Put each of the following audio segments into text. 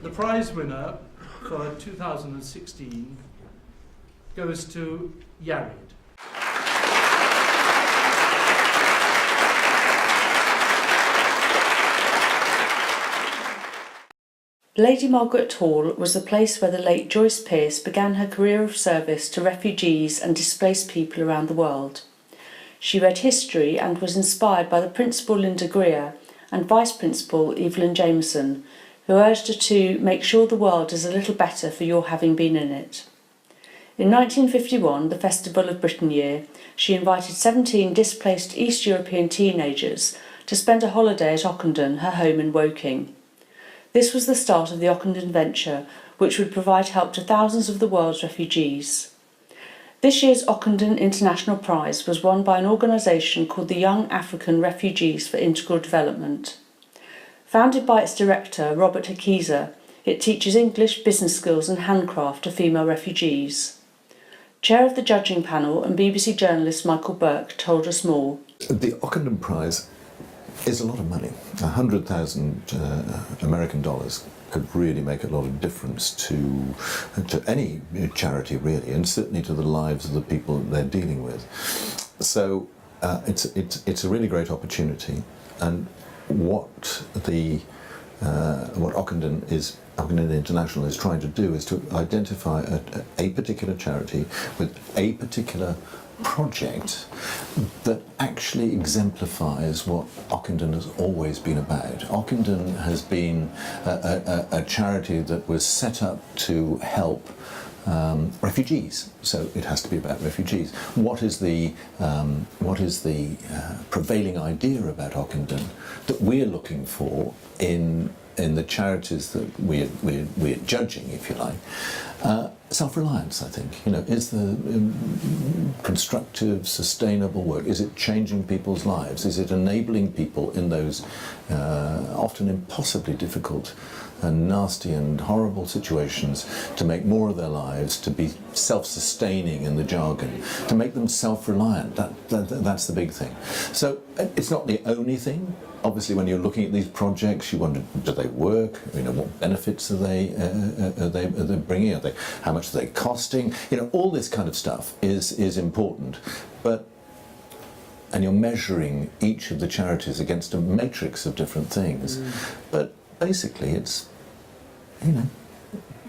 The prize winner for 2016 goes to Yared. Lady Margaret Hall was the place where the late Joyce Pearce began her career of service to refugees and displaced people around the world. She read history and was inspired by the Principal Linda Greer and Vice Principal Evelyn Jameson, who urged her to make sure the world is a little better for your having been in it. In 1951, the Festival of Britain year, she invited 17 displaced East European teenagers to spend a holiday at Ockenden, her home in Woking. This was the start of the Ockenden Venture, which would provide help to thousands of the world's refugees. This year's Ockenden International Prize was won by an organisation called the Young African Refugees for Integral Development. Founded by its director, Robert Hakiza, it teaches English, business skills and handcraft to female refugees. Chair of the judging panel and BBC journalist Michael Burke told us more. The Ockenden Prize is a lot of money. 100,000 American dollars could really make a lot of difference to any charity, really, and certainly to the lives of the people that they're dealing with. So it's a really great opportunity, and what Ockenden International is trying to do is to identify a particular charity with a particular project that actually exemplifies what Ockenden has always been about. Ockenden has been a charity that was set up to help refugees, so it has to be about refugees. What is the prevailing idea about Ockenden that we're looking for in the charities that we're judging, if you like? Self-reliance, I think. Is the constructive, sustainable work, is it changing people's lives? Is it enabling people in those often impossibly difficult and nasty and horrible situations to make more of their lives, to be self-sustaining in the jargon, to make them self-reliant? That's the big thing. So it's not the only thing. Obviously, when you're looking at these projects, you wonder, do they work? What benefits are they bringing? How much are they costing? All this kind of stuff is important. And you're measuring each of the charities against a matrix of different things. But basically, it's,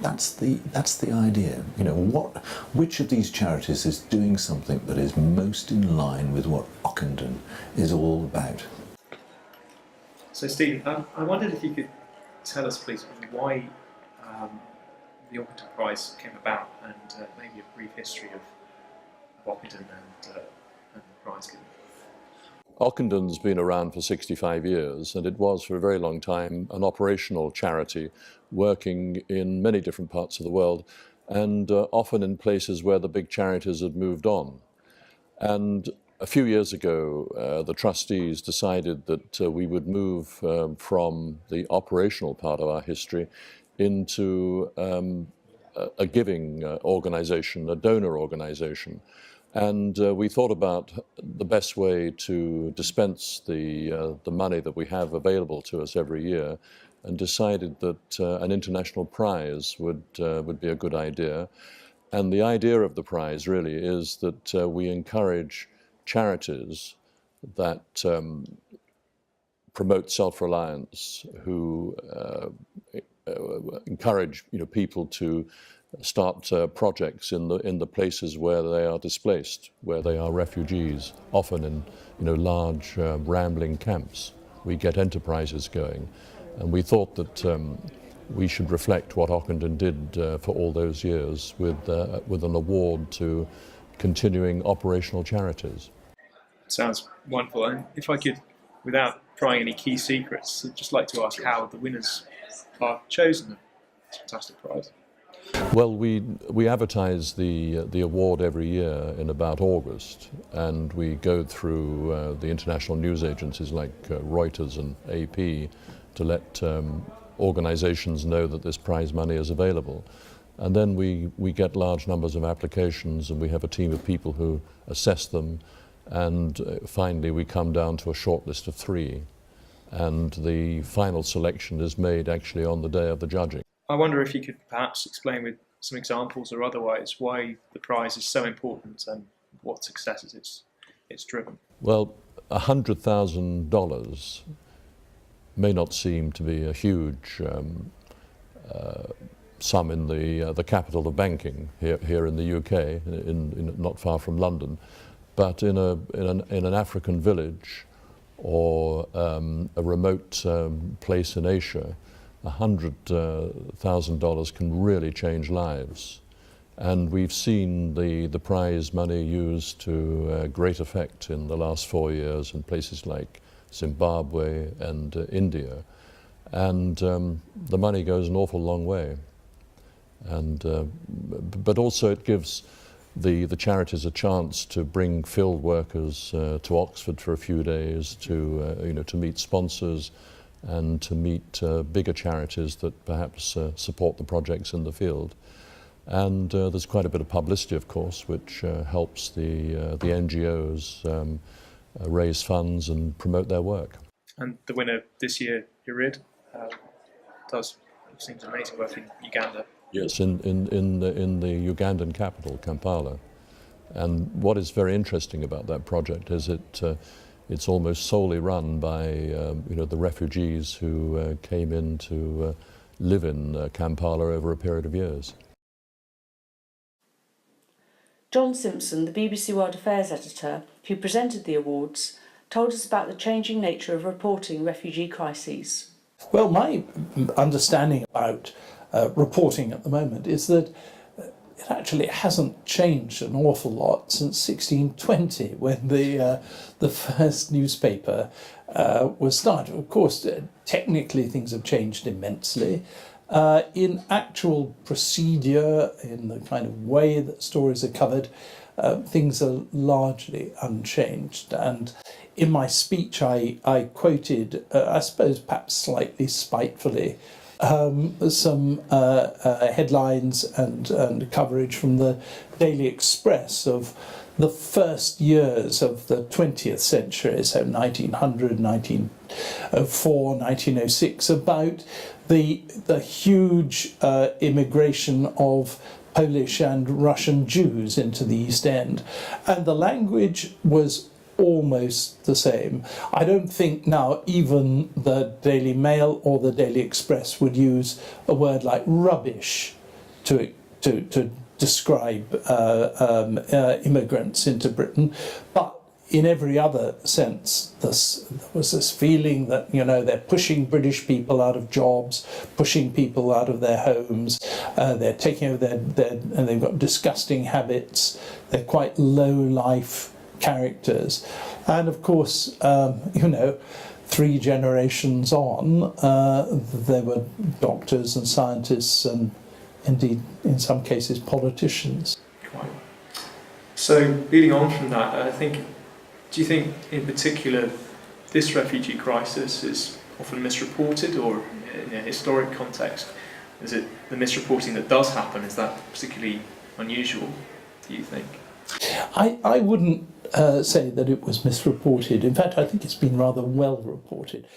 that's the idea. Which of these charities is doing something that is most in line with what Ockenden is all about? So, Steve, I wondered if you could tell us, please, why the Ockenden Prize came about, and maybe a brief history of Ockenden and the prize giving. Ockenden's been around for 65 years, and it was for a very long time an operational charity working in many different parts of the world, and often in places where the big charities had moved on. And a few years ago, the trustees decided that we would move from the operational part of our history into a giving organization, a donor organization. And we thought about the best way to dispense the money that we have available to us every year, and decided that an international prize would be a good idea. And the idea of the prize really is that we encourage charities that promote self-reliance, who encourage people to start projects in the places where they are displaced, where they are refugees, often in large rambling camps. We get enterprises going, and we thought that we should reflect what Ockenden did for all those years with an award to continuing operational charities. Sounds wonderful. And if I could, without prying any key secrets, I'd just like to ask how the winners are chosen. It's a fantastic prize. Well, we advertise the award every year in about August, and we go through the international news agencies like Reuters and AP to let organizations know that this prize money is available. And then we get large numbers of applications, and we have a team of people who assess them, and finally we come down to a short list of 3, and the final selection is made actually on the day of the judging. I wonder if you could perhaps explain with some examples or otherwise why the prize is so important and what successes it's driven. Well, $100,000 may not seem to be a huge sum in the capital of banking here in the UK, not far from London, but in an African village or a remote place in Asia, $100,000 can really change lives. And we've seen the prize money used to great effect in the last 4 years in places like Zimbabwe and India. And the money goes an awful long way. And, but also it gives the charities a chance to bring field workers to Oxford for a few days to meet sponsors and to meet bigger charities that perhaps support the projects in the field. And there's quite a bit of publicity, of course, which helps the NGOs raise funds and promote their work. And the winner this year, Yurid, seems amazing work in Uganda. Yes, in the Ugandan capital, Kampala. And what is very interesting about that project is it's almost solely run by the refugees who came in to live in Kampala over a period of years. John Simpson, the BBC World Affairs editor, who presented the awards, told us about the changing nature of reporting refugee crises. Well, my understanding about reporting at the moment is that it actually hasn't changed an awful lot since 1620, when the first newspaper was started. Of course, technically things have changed immensely. In actual procedure, in the kind of way that stories are covered, things are largely unchanged. And in my speech, I quoted, I suppose perhaps slightly spitefully, some headlines and coverage from the Daily Express of the first years of the 20th century, so 1900, 1904, 1906, about the huge immigration of Polish and Russian Jews into the East End. And the language was almost the same. I don't think now even the Daily Mail or the Daily Express would use a word like rubbish to describe immigrants into Britain, but in every other sense there was this feeling that they're pushing British people out of jobs, pushing people out of their homes, they're taking over and they've got disgusting habits, they're quite low life characters. And of course, 3 generations on, there were doctors and scientists and indeed in some cases politicians. Quite. So leading on from that, do you think in particular this refugee crisis is often misreported, or in a historic context, is it the misreporting that does happen, is that particularly unusual, do you think? I wouldn't say that it was misreported. In fact, I think it's been rather well reported.